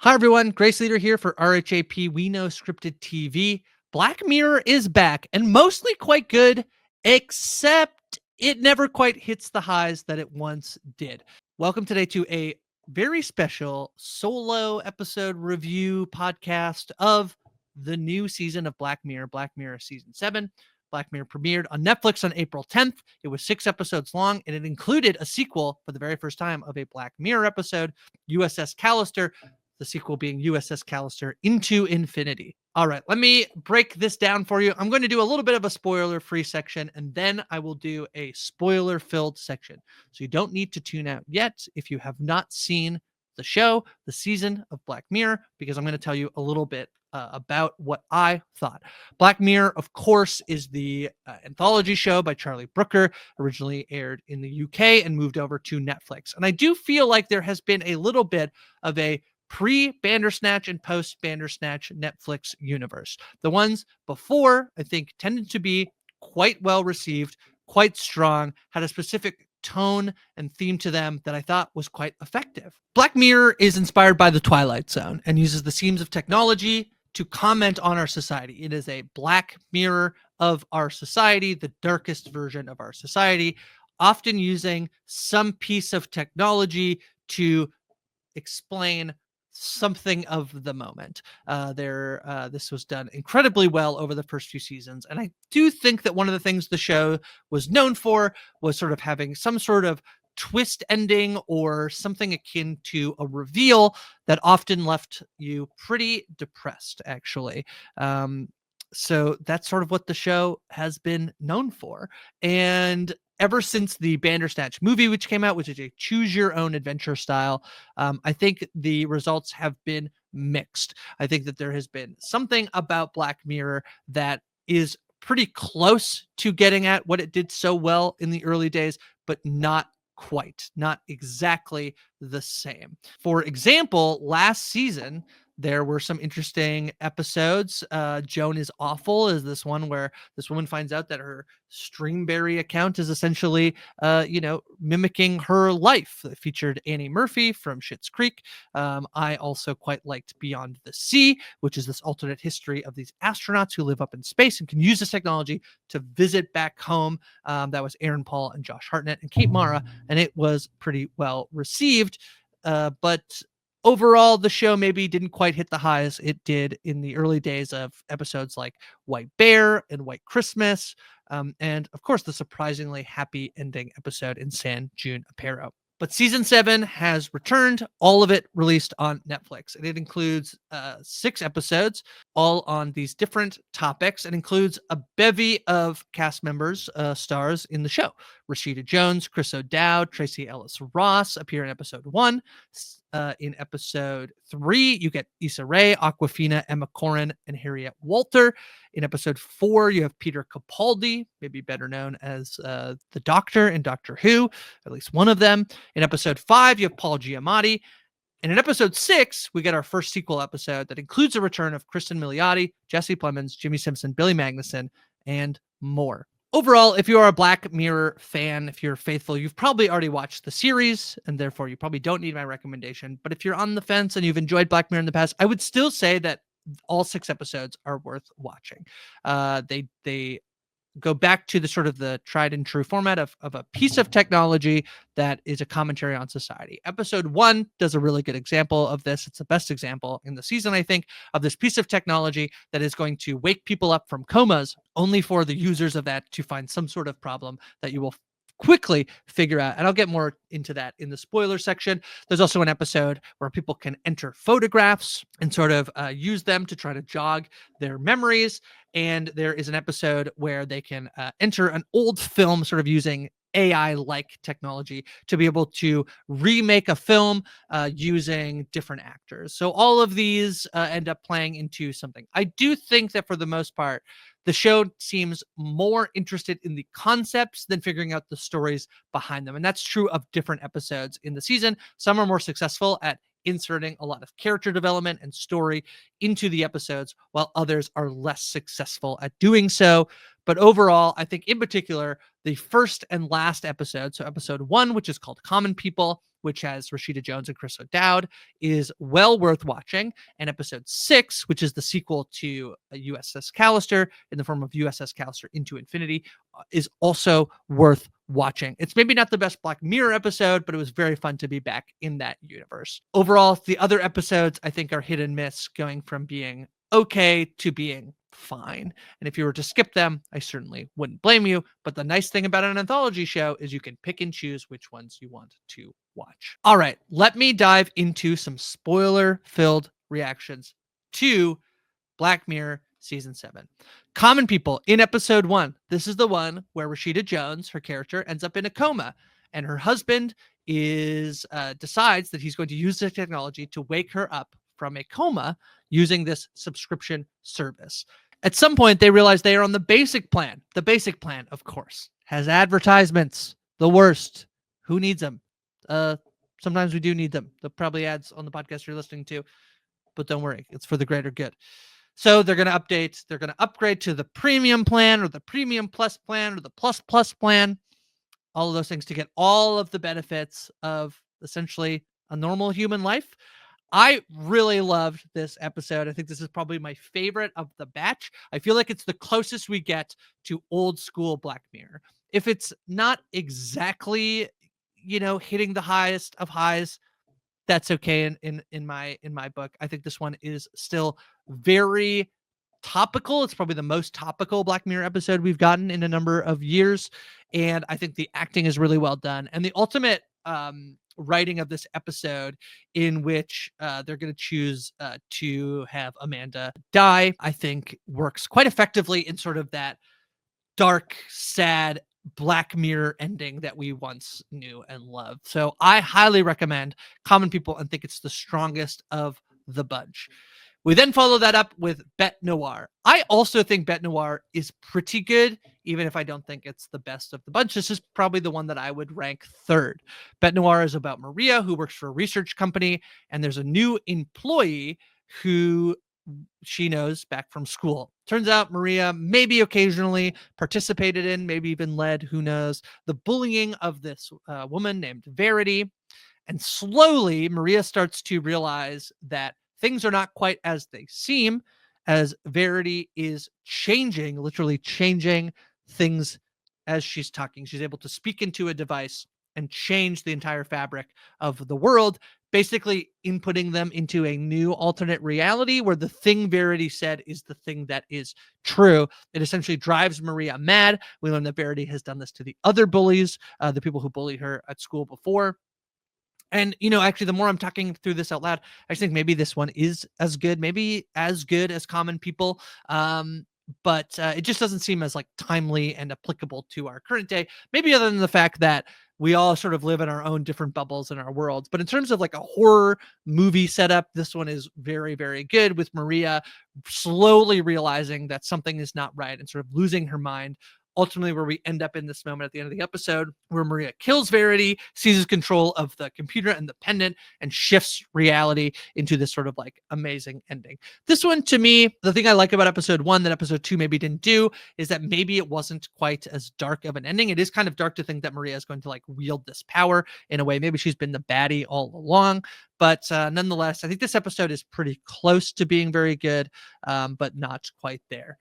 Hi, everyone. Grace Leader here for RHAP. We know scripted TV. Black Mirror is back and mostly quite good, except it never quite hits the highs that it once did. Welcome today to a very special solo episode review podcast of the new season of Black Mirror Season 7. Black Mirror premiered on Netflix on April 10th. It was 6 episodes long, and it included a sequel for the very first time of a Black Mirror episode, USS Callister, the sequel being USS Callister Into Infinity. All right, let me break this down for you. I'm going to do a little bit of a spoiler-free section, and then I will do a spoiler-filled section. So you don't need to tune out yet if you have not seen the show, the season of Black Mirror, because I'm going to tell you a little bit about what I thought. Black Mirror, of course, is the anthology show by Charlie Brooker, originally aired in the UK and moved over to Netflix. And I do feel like there has been a little bit of a pre-Bandersnatch and post-Bandersnatch Netflix universe. The ones before, I think, tended to be quite well received, quite strong, had a specific tone and theme to them that I thought was quite effective. Black Mirror is inspired by the Twilight Zone and uses the themes of technology to comment on our society. It is a black mirror of our society, the darkest version of our society, often using some piece of technology to explain something of the moment. This was done incredibly well over the first few seasons, and I do think that one of the things the show was known for was sort of having some sort of twist ending or something akin to a reveal that often left you pretty depressed, actually. So that's sort of what the show has been known for. And ever since the Bandersnatch movie, which came out, which is a choose your own adventure style, I think the results have been mixed. I think that there has been something about Black Mirror that is pretty close to getting at what it did so well in the early days, but not quite, not exactly the same. For example, last season, there were some interesting episodes. Joan is Awful is this one where this woman finds out that her Streamberry account is essentially, mimicking her life. It featured Annie Murphy from Schitt's Creek. I also quite liked Beyond the Sea, which is this alternate history of these astronauts who live up in space and can use this technology to visit back home. That was Aaron Paul and Josh Hartnett and Kate Mara, and it was pretty well received. But overall, the show maybe didn't quite hit the highs it did in the early days of episodes like White Bear and White Christmas, and of course the surprisingly happy ending episode in San Junipero. But season 7 has returned, all of it released on Netflix. And it includes 6 episodes, all on these different topics. It includes a bevy of cast members, stars in the show. Rashida Jones, Chris O'Dowd, Tracy Ellis Ross appear in episode 1. In episode 3, you get Issa Rae, Aquafina, Emma Corrin, and Harriet Walter. In episode 4, you have Peter Capaldi, maybe better known as the Doctor in Doctor Who, at least one of them. In episode 5, you have Paul Giamatti. And in episode 6, we get our first sequel episode that includes a return of Kristen Milioti, Jesse Plemons, Jimmy Simpson, Billy Magnuson, and more. Overall, if you are a Black Mirror fan, if you're faithful, you've probably already watched the series, and therefore you probably don't need my recommendation. But if you're on the fence and you've enjoyed Black Mirror in the past, I would still say that all 6 episodes are worth watching. They go back to the sort of the tried and true format of a piece of technology that is a commentary on society. Episode 1 does a really good example of this. It's the best example in the season, I think, of this piece of technology that is going to wake people up from comas, only for the users of that to find some sort of problem that you will quickly figure out. And I'll get more into that in the spoiler section. There's also an episode where people can enter photographs and sort of use them to try to jog their memories. And there is an episode where they can enter an old film sort of using AI-like technology to be able to remake a film using different actors. So all of these end up playing into something. I do think that for the most part, the show seems more interested in the concepts than figuring out the stories behind them. And that's true of different episodes in the season. Some are more successful at inserting a lot of character development and story into the episodes, while others are less successful at doing so. But overall, I think in particular, the first and last episode, so episode 1, which is called Common People, which has Rashida Jones and Chris O'Dowd, is well worth watching. And episode 6, which is the sequel to USS Callister in the form of USS Callister Into Infinity, is also worth watching. It's maybe not the best Black Mirror episode, but it was very fun to be back in that universe. Overall, the other episodes I think are hit and miss, going from being okay to being fine. And if you were to skip them, I certainly wouldn't blame you. But the nice thing about an anthology show is you can pick and choose which ones you want to watch. All right, let me dive into some spoiler-filled reactions to Black Mirror Season 7. Common People in episode 1. This is the one where Rashida Jones, her character, ends up in a coma, and her husband decides that he's going to use the technology to wake her up from a coma using this subscription service. At some point, they realize they are on the basic plan. The basic plan, of course, has advertisements. The worst. Who needs them? Sometimes we do need them. They're probably ads on the podcast you're listening to, but don't worry, it's for the greater good. So they're going to upgrade to the premium plan or the premium plus plan or the plus plus plan, all of those things to get all of the benefits of essentially a normal human life. I really loved this episode. I think this is probably my favorite of the batch. I feel like it's the closest we get to old school Black Mirror. If it's not exactly, hitting the highest of highs, that's okay in my book. I think this one is still very topical. It's probably the most topical Black Mirror episode we've gotten in a number of years, and I think the acting is really well done. And the ultimate writing of this episode, in which they're going to choose to have Amanda die, I think works quite effectively in sort of that dark, sad Black Mirror ending that we once knew and loved. So I highly recommend Common People and think it's the strongest of the bunch. We then follow that up with Bete Noir. I also think Bete Noir is pretty good, even if I don't think it's the best of the bunch. This is probably the one that I would rank third. Bete Noir is about Maria, who works for a research company, and there's a new employee who she knows back from school. Turns out Maria maybe occasionally participated in, maybe even led, who knows, the bullying of this woman named Verity. And slowly, Maria starts to realize that things are not quite as they seem, as Verity is changing, literally changing things as she's talking. She's able to speak into a device and change the entire fabric of the world, basically inputting them into a new alternate reality where the thing Verity said is the thing that is true. It essentially drives Maria mad. We learn that Verity has done this to the other bullies, the people who bullied her at school before. And, actually, the more I'm talking through this out loud, I think maybe this one is maybe as good as Common People. But it just doesn't seem as timely and applicable to our current day. Maybe other than the fact that we all sort of live in our own different bubbles in our worlds. But in terms of a horror movie setup, this one is very, very good, with Maria slowly realizing that something is not right and sort of losing her mind. Ultimately, where we end up in this moment at the end of the episode, where Maria kills Verity, seizes control of the computer and the pendant, and shifts reality into this sort of amazing ending. This one, to me, the thing I like about episode 1 that episode 2 maybe didn't do is that maybe it wasn't quite as dark of an ending. It is kind of dark to think that Maria is going to wield this power in a way. Maybe she's been the baddie all along. But nonetheless, I think this episode is pretty close to being very good, but not quite there.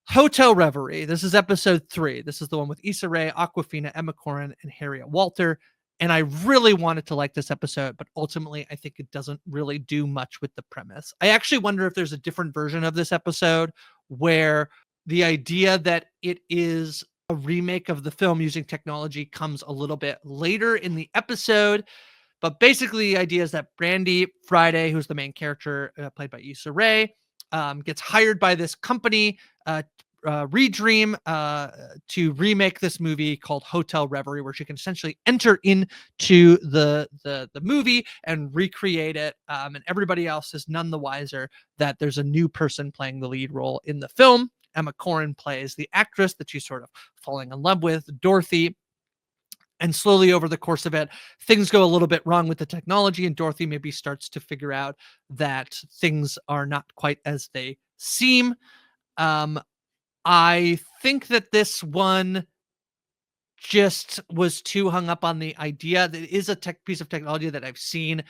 Hotel Reverie. This is episode 3. This is the one with Issa Rae, Awkwafina, Emma Corrin, and Harriet Walter. And I really wanted to like this episode, but ultimately I think it doesn't really do much with the premise. I actually wonder if there's a different version of this episode where the idea that it is a remake of the film using technology comes a little bit later in the episode. But basically the idea is that Brandy Friday, who's the main character played by Issa Rae, gets hired by this company, Redream, to remake this movie called Hotel Reverie, where she can essentially enter into the movie and recreate it. And everybody else is none the wiser that there's a new person playing the lead role in the film. Emma Corrin plays the actress that she's sort of falling in love with, Dorothy. And slowly over the course of it, things go a little bit wrong with the technology, and Dorothy maybe starts to figure out that things are not quite as they seem. I think that this one just was too hung up on the idea that it is a piece of technology that I've seen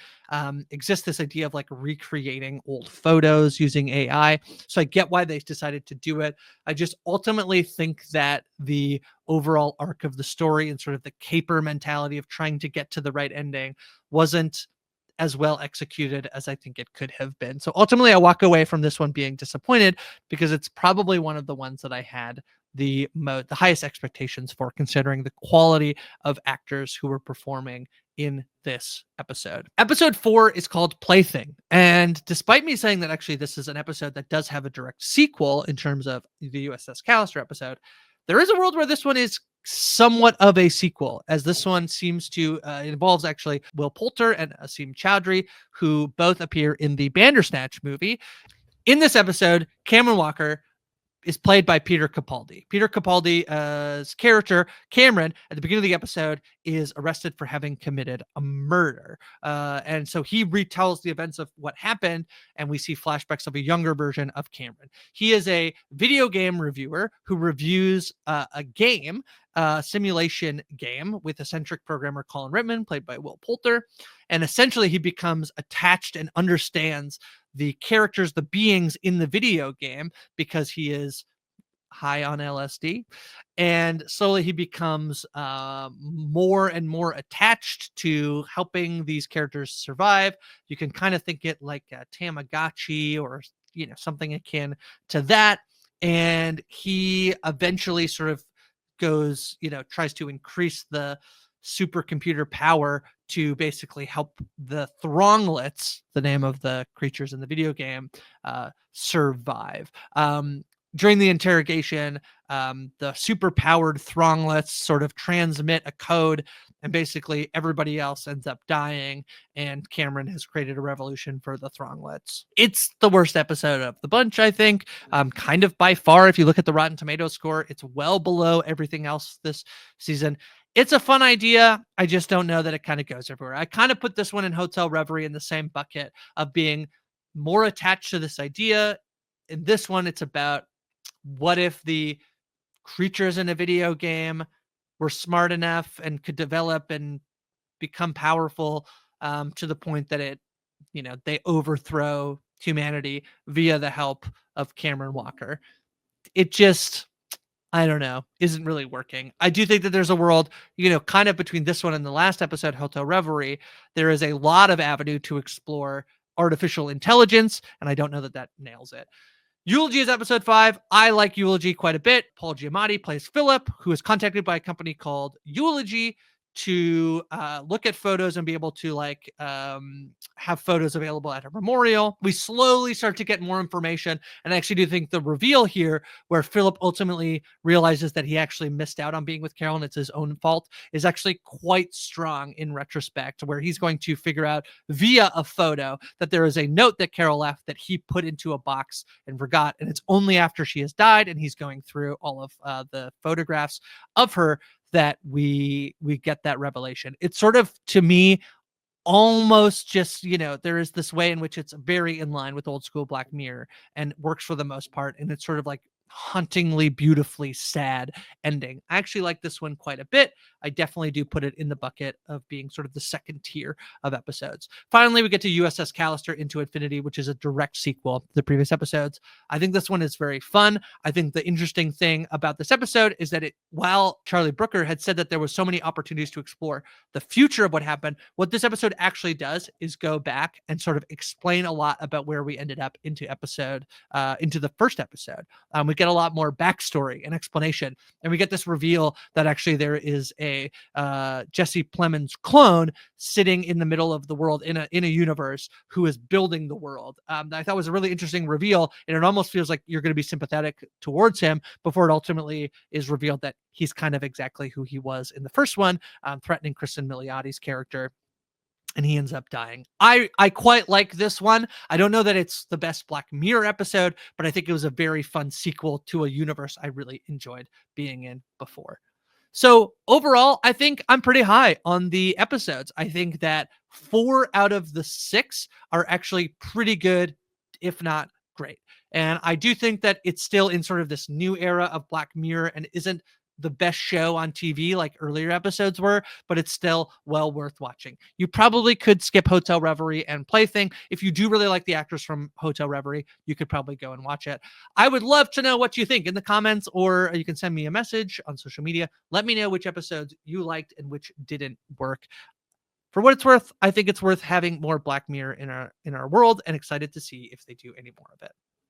exist, this idea of like recreating old photos using AI. So I get why they decided to do it. I just ultimately think that the overall arc of the story and sort of the caper mentality of trying to get to the right ending wasn't as well executed as I think it could have been. So ultimately, I walk away from this one being disappointed because it's probably one of the ones that I had the highest expectations for, considering the quality of actors who were performing in this episode. Episode 4 is called Plaything. And despite me saying that actually this is an episode that does have a direct sequel in terms of the USS Callister episode, there is a world where this one is somewhat of a sequel, as this one seems to involves actually Will Poulter and Asim Chowdhury, who both appear in the Bandersnatch movie. In this episode, Cameron Walker is played by Peter Capaldi. Peter Capaldi's character, Cameron, at the beginning of the episode, is arrested for having committed a murder. And so he retells the events of what happened, and we see flashbacks of a younger version of Cameron. He is a video game reviewer who reviews a game, simulation game with eccentric programmer Colin Rittman, played by Will Poulter. And essentially, he becomes attached and understands the characters, the beings in the video game, because he is high on LSD. And slowly he becomes more and more attached to helping these characters survive. You can kind of think it like a Tamagotchi or, something akin to that. And he eventually sort of goes, tries to increase the supercomputer power to basically help the Thronglets, the name of the creatures in the video game, survive. During the interrogation, the super-powered Thronglets sort of transmit a code, and basically everybody else ends up dying, and Cameron has created a revolution for the Thronglets. It's the worst episode of the bunch, I think. Kind of by far, if you look at the Rotten Tomatoes score, it's well below everything else this season. It's a fun idea. I just don't know that it kind of goes everywhere. I kind of put this one in Hotel Reverie in the same bucket of being more attached to this idea. In this one, it's about what if the creatures in a video game were smart enough and could develop and become powerful to the point that they overthrow humanity via the help of Cameron Walker. It just, I don't know, isn't really working. I do think that there's a world, kind of between this one and the last episode, Hotel Reverie, there is a lot of avenue to explore artificial intelligence, and I don't know that nails it. Eulogy is episode 5. I like Eulogy quite a bit. Paul Giamatti plays Philip, who is contacted by a company called Eulogy to look at photos and be able to have photos available at a memorial. We slowly start to get more information, and I actually do think the reveal here, where Philip ultimately realizes that he actually missed out on being with Carol and it's his own fault, is actually quite strong in retrospect, where he's going to figure out via a photo that there is a note that Carol left that he put into a box and forgot, and it's only after she has died and he's going through all of the photographs of her that we get that revelation. It's sort of, to me, almost just, there is this way in which it's very in line with old school Black Mirror and works for the most part, and it's sort of like hauntingly beautifully sad ending. I actually like this one quite a bit. I definitely do put it in the bucket of being sort of the second tier of episodes. Finally, we get to USS Callister Into Infinity, which is a direct sequel to the previous episodes. I think this one is very fun. I think the interesting thing about this episode is that while Charlie Brooker had said that there was so many opportunities to explore the future of what happened, what this episode actually does is go back and sort of explain a lot about where we ended up into the first episode. We get a lot more backstory and explanation, and we get this reveal that actually there is a Jesse Plemons clone sitting in the middle of the world in a universe who is building the world. I thought was a really interesting reveal, and it almost feels like you're going to be sympathetic towards him before it ultimately is revealed that he's kind of exactly who he was in the first one, threatening Kristen Miliotti's character, and he ends up dying. I quite like this one. I don't know that it's the best Black Mirror episode, but I think it was a very fun sequel to a universe I really enjoyed being in before. So overall, I think I'm pretty high on the episodes. I think that 4 out of the 6 are actually pretty good, if not great. And I do think that it's still in sort of this new era of Black Mirror and isn't the best show on TV like earlier episodes were, but it's still well worth watching. You probably could skip Hotel Reverie and Plaything. If you do really like the actors from Hotel Reverie, you could probably go and watch it. I would love to know what you think in the comments, or you can send me a message on social media. Let me know which episodes you liked and which didn't work. For what it's worth, I think it's worth having more Black Mirror in our world, and excited to see if they do any more of it.